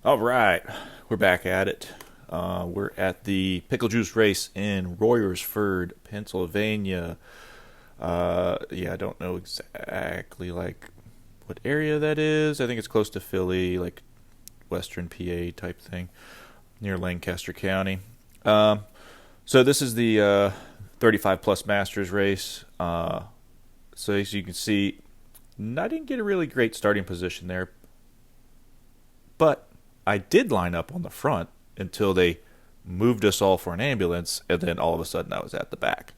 All right, we're back at it. We're at the Pickle Juice race in Royersford, Pennsylvania. Yeah, I don't know exactly like what area that is. I think it's close to Philly, like Western PA type thing, near Lancaster County. Um, so this is the 35 plus Masters race. So as you can see, I didn't get a really great starting position there, but I did line up on the front until they moved us all for an ambulance, and then all of a sudden I was at the back.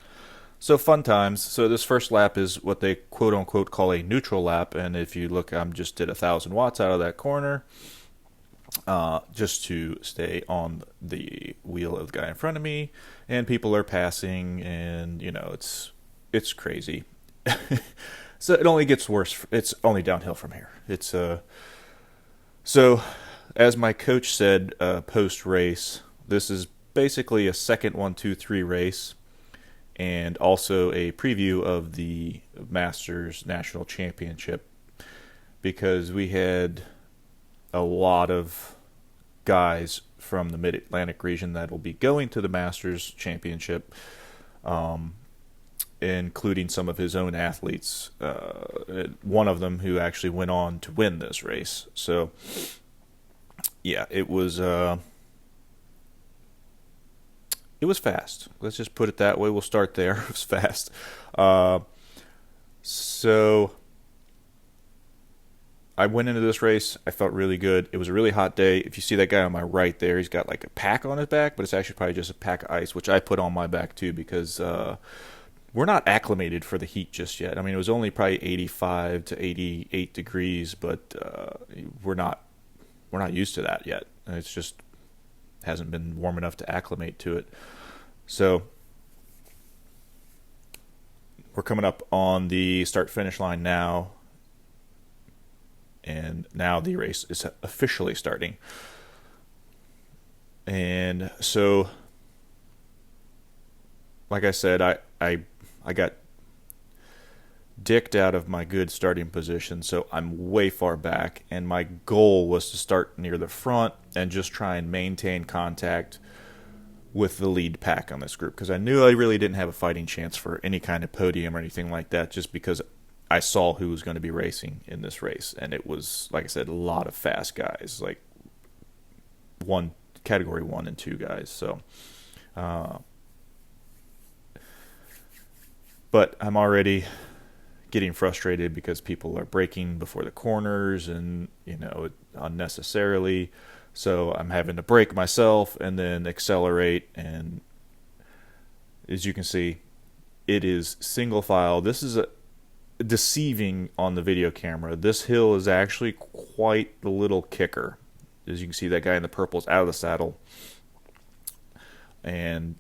So fun times. So this first lap is what they quote unquote call a neutral lap, and if you look, I'm just did 1,000 watts out of that corner, just to stay on the wheel of the guy in front of me, and people are passing, and it's crazy. So it only gets worse. It's only downhill from here. It's so, as my coach said post race, this is basically a second 1, 2, 3 race, and also a preview of the Masters National Championship, because we had a lot of guys from the Mid Atlantic region that will be going to the Masters Championship, including some of his own athletes. One of them who actually went on to win this race. So yeah, it was fast. Let's just put it that way. We'll start there. It was fast. Uh, so I went into this race. I felt really good. It was a really hot day. If you see that guy on my right there, he's got like a pack on his back, but it's actually probably just a pack of ice, which I put on my back too, because we're not acclimated for the heat just yet. I mean, it was only probably 85 to 88 degrees, but we're not used to that yet. It's just hasn't been warm enough to acclimate to it. So we're coming up on the start finish line now, and now the race is officially starting. And so, like I said, I got dicked out of my good starting position, so I'm way far back, and my goal was to start near the front and just try and maintain contact with the lead pack on this group, because I knew I really didn't have a fighting chance for any kind of podium or anything like that, just because I saw who was going to be racing in this race, and it was, like I said, a lot of fast guys, like one category 1 and 2 guys. So but I'm already getting frustrated because people are braking before the corners, and unnecessarily. So I'm having to brake myself and then accelerate, and as you can see, it is single file. This is deceiving on the video camera. This hill is actually quite the little kicker. As you can see, that guy in the purple is out of the saddle, and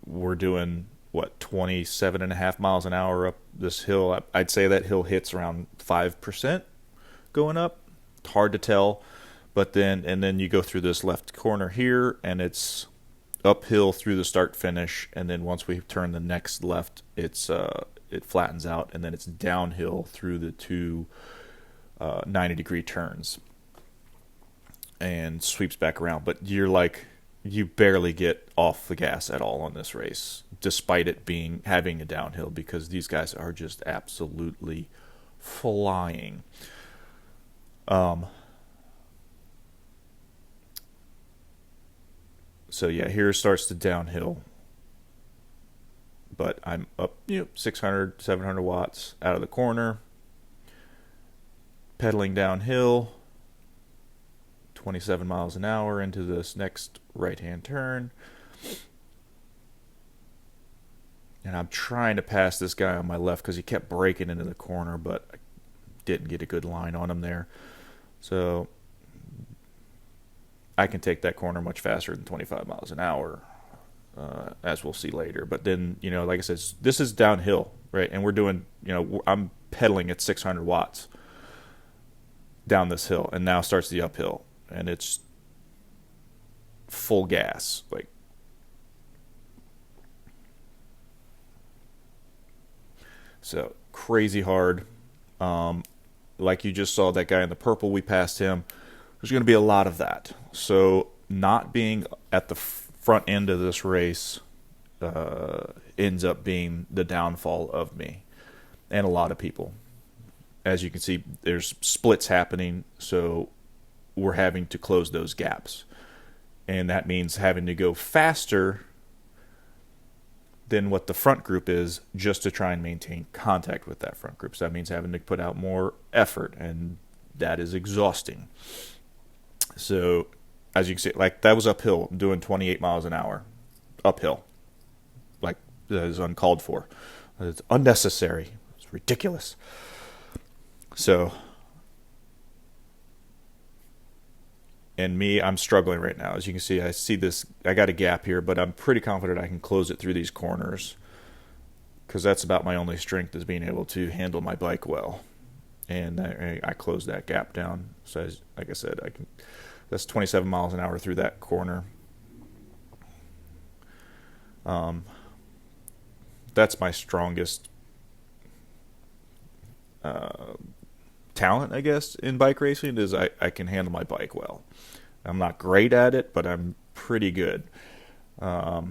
we're doing what, 27.5 miles an hour up this hill. I'd say that hill hits around 5% going up. It's hard to tell, but then you go through this left corner here, and it's uphill through the start finish, and then once we turn the next left, it flattens out, and then it's downhill through the two 90-degree turns and sweeps back around. But you barely get off the gas at all on this race, despite it having a downhill, because these guys are just absolutely flying. So yeah, here starts the downhill, but I'm up 600, 700 watts out of the corner, pedaling downhill 27 miles an hour into this next right-hand turn. And I'm trying to pass this guy on my left because he kept breaking into the corner, but I didn't get a good line on him there. So I can take that corner much faster than 25 miles an hour, as we'll see later. But then, like I said, this is downhill, right? And we're doing, I'm pedaling at 600 watts down this hill, and now starts the uphill, and it's full gas, so crazy hard. Like you just saw that guy in the purple, we passed him There's going to be a lot of that. So not being at the front end of this race ends up being the downfall of me and a lot of people. As you can see, there's splits happening, so we're having to close those gaps. And that means having to go faster than what the front group is just to try and maintain contact with that front group. So that means having to put out more effort, and that is exhausting. So as you can see, like that was uphill, I'm doing 28 miles an hour uphill. Like that is uncalled for. It's unnecessary. It's ridiculous. So, and me, I'm struggling right now. As you can see, I got a gap here, but I'm pretty confident I can close it through these corners, because that's about my only strength, is being able to handle my bike well. And I closed that gap down. So like I said, that's 27 miles an hour through that corner. That's my strongest talent, I guess, in bike racing, is I can handle my bike well. I'm not great at it, but I'm pretty good. My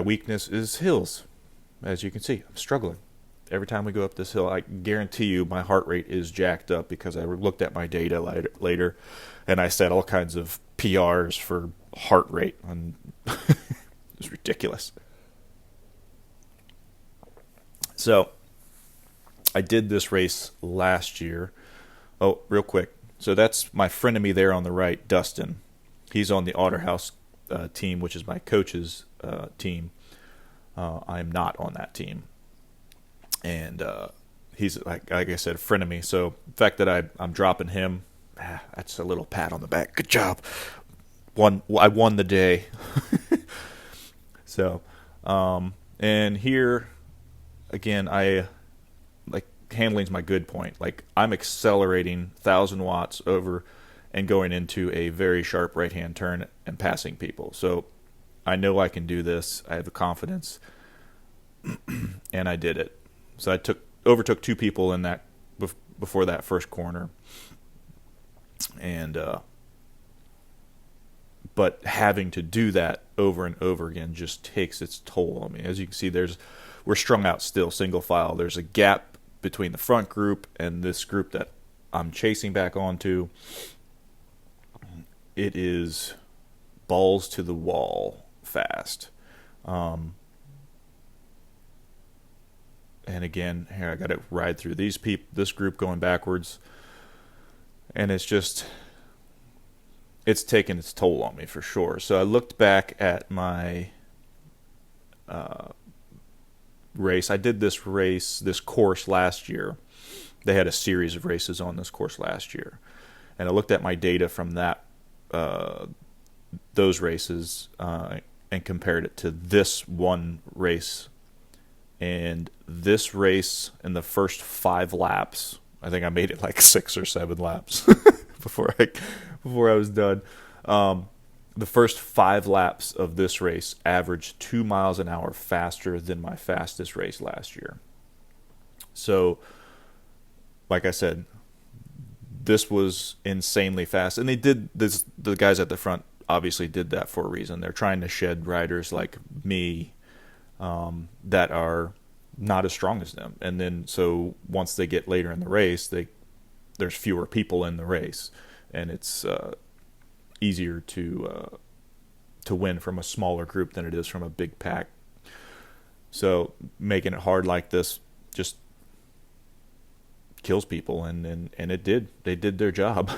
weakness is hills. As you can see, I'm struggling. Every time we go up this hill, I guarantee you my heart rate is jacked up, because I looked at my data later and I set all kinds of PRs for heart rate, and it's ridiculous. So I did this race last year. Oh, real quick. So that's my frenemy there on the right, Dustin. He's on the Otterhouse team, which is my coach's team. I'm not on that team. And he's, like I said, a frenemy. So the fact that I'm dropping him, that's a little pat on the back. Good job. I won the day. So, and here, again, handling's my good point. Like, I'm accelerating 1,000 watts over and going into a very sharp right-hand turn and passing people. So I know I can do this. I have the confidence, and I did it. So I overtook two people in that before that first corner, and but having to do that over and over again just takes its toll on me. As you can see, we're strung out still, single file. There's a gap between the front group and this group that I'm chasing back onto. It is balls to the wall fast. And again, here I got to ride through this group going backwards, and it's taken its toll on me for sure. So I looked back at my race. I did this course last year. They had a series of races on this course last year, and I looked at my data from those races and compared it to this one race. And this race, in the first 5 laps, I think I made it like 6 or 7 laps before I was done. The first 5 laps of this race averaged 2 miles an hour faster than my fastest race last year. So, like I said, this was insanely fast. And they did this, the guys at the front obviously did that for a reason. They're trying to shed riders like me that are not as strong as them. And then so once they get later in the race, there's fewer people in the race, and it's easier to win from a smaller group than it is from a big pack. So making it hard like this just kills people, and it did. They did their job.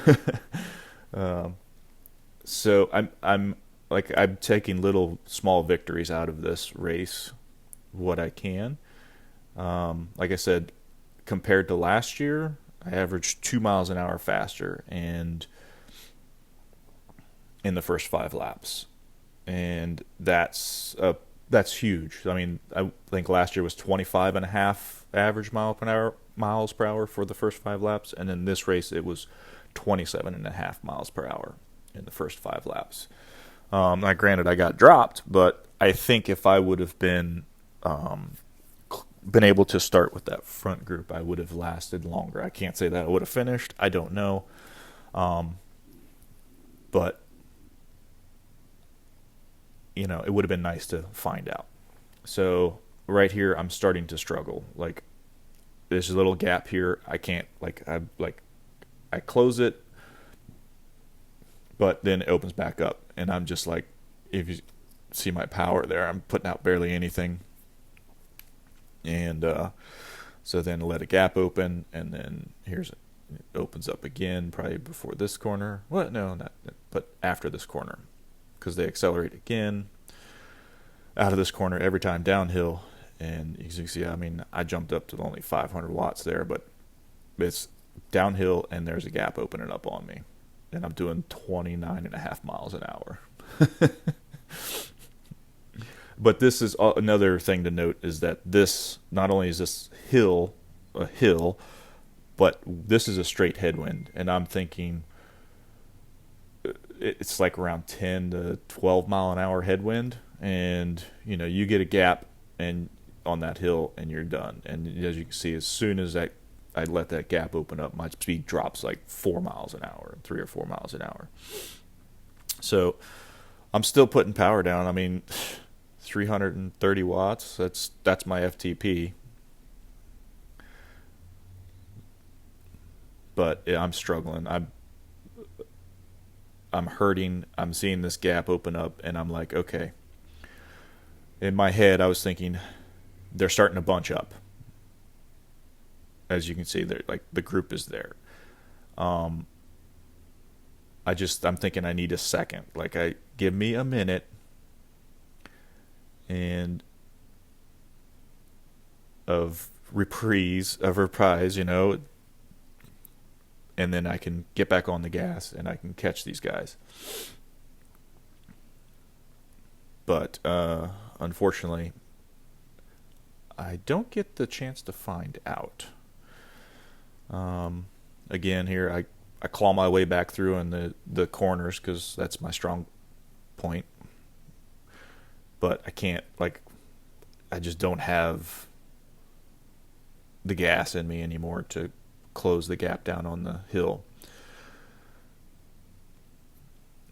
So I'm taking little small victories out of this race, what I can. Like I said, compared to last year, I averaged 2 miles an hour faster and in the first 5 laps, and that's huge. I mean, I think last year was 25.5 average miles per hour for the first 5 laps, and in this race it was 27.5 miles per hour in the first 5 laps. Now, granted, I got dropped, but I think if I would have been been able to start with that front group, I would have lasted longer. I can't say that I would have finished. I don't know. But, it would have been nice to find out. So right here, I'm starting to struggle. Like, there's a little gap here. I can't, I close it, but then it opens back up. And I'm just like, if you see my power there, I'm putting out barely anything. And so then let a gap open, and then it opens up again, probably before this corner. Well, no, not, but after this corner, because they accelerate again out of this corner every time downhill. And you can see, I mean, I jumped up to only 500 watts there, but it's downhill, and there's a gap opening up on me, and I'm doing 29.5 miles an hour. But this is another thing to note, is that this, not only is this a hill, but this is a straight headwind. And I'm thinking it's like around 10 to 12 mile an hour headwind. And, you get a gap and on that hill and you're done. And as you can see, as soon as I let that gap open up, my speed drops like 4 miles an hour, 3 or 4 miles an hour. So I'm still putting power down. I mean, 330 watts. That's my FTP. But I'm struggling. I'm hurting. I'm seeing this gap open up, and I'm like, okay. In my head, I was thinking they're starting to bunch up. As you can see, they're like, the group is there. I'm thinking I need a second. Like, give me a minute. And of reprise, and then I can get back on the gas and I can catch these guys. But unfortunately, I don't get the chance to find out. Again, here I claw my way back through in the corners, because that's my strong point. But I can't, I just don't have the gas in me anymore to close the gap down on the hill.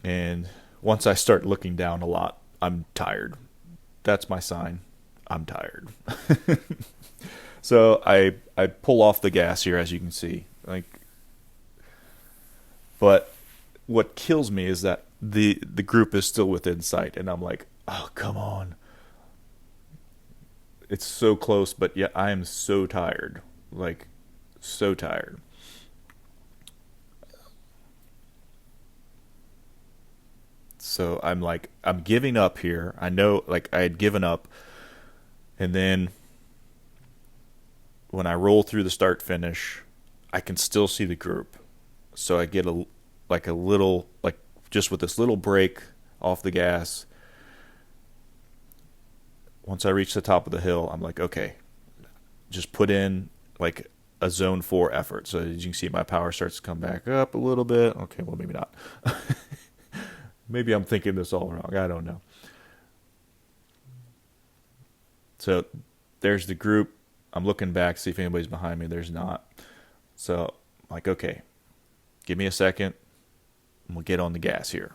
And once I start looking down a lot, I'm tired. That's my sign. I'm tired. So I pull off the gas here, as you can see. But what kills me is that the group is still within sight, and I'm like, oh, come on. It's so close, but yeah, I am so tired. So tired. So I'm giving up here. I know, I had given up. And then when I roll through the start finish, I can still see the group. So I get a little, just with this little break off the gas. Once I reach the top of the hill, I'm like, okay, just put in a zone 4 effort. So as you can see, my power starts to come back up a little bit. Okay, well, maybe not. Maybe I'm thinking this all wrong. I don't know. So there's the group. I'm looking back, see if anybody's behind me. There's not. So I'm like, okay, give me a second, and we'll get on the gas here.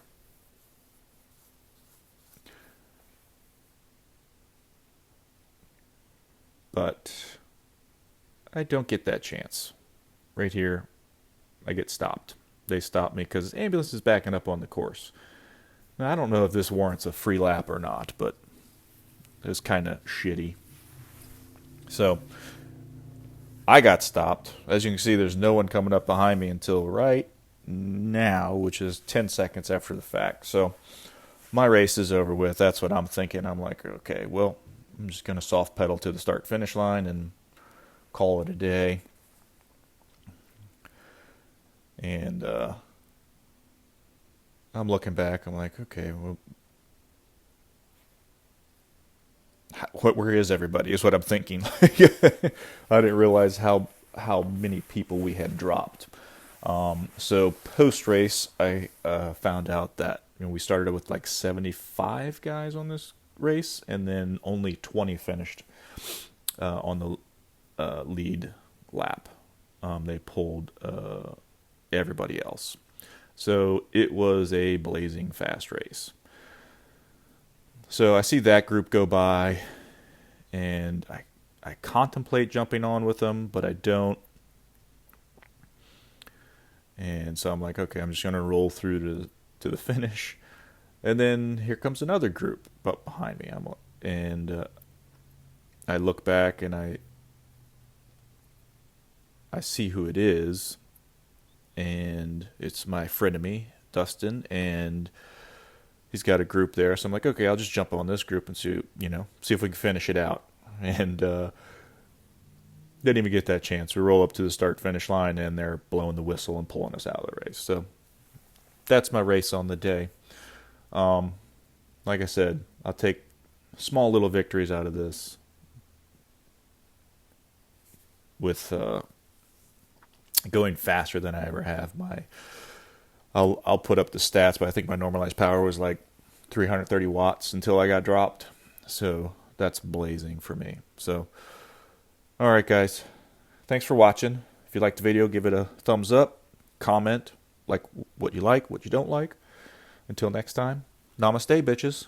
But I don't get that chance. Right here, I get stopped. They stop me because the ambulance is backing up on the course. Now, I don't know if this warrants a free lap or not, but it was kind of shitty. So I got stopped. As you can see, there's no one coming up behind me until right now, which is 10 seconds after the fact. So my race is over with. That's what I'm thinking. I'm like, okay, well, I'm just going to soft pedal to the start finish line and call it a day. And I'm looking back. I'm like, okay, well, where is everybody? Is what I'm thinking. I didn't realize how many people we had dropped. So post race, I found out that we started with 75 guys on this race, and then only 20 finished. on the lead lap. They pulled everybody else. So it was a blazing fast race. So I see that group go by, and I contemplate jumping on with them, but I don't. And so I'm like, okay, I'm just going to roll through to the finish. And then here comes another group but behind me. I look back and I see who it is, and it's my frenemy, Dustin, and he's got a group there. So I'm like, okay, I'll just jump on this group and see if we can finish it out. And didn't even get that chance. We roll up to the start-finish line, and they're blowing the whistle and pulling us out of the race. So that's my race on the day. Like I said, I'll take small little victories out of this with going faster than I ever have. I'll put up the stats, but I think my normalized power was like 330 watts until I got dropped. So that's blazing for me. So, all right, guys. Thanks for watching. If you liked the video, give it a thumbs up. Comment like what you don't like. Until next time, namaste, bitches.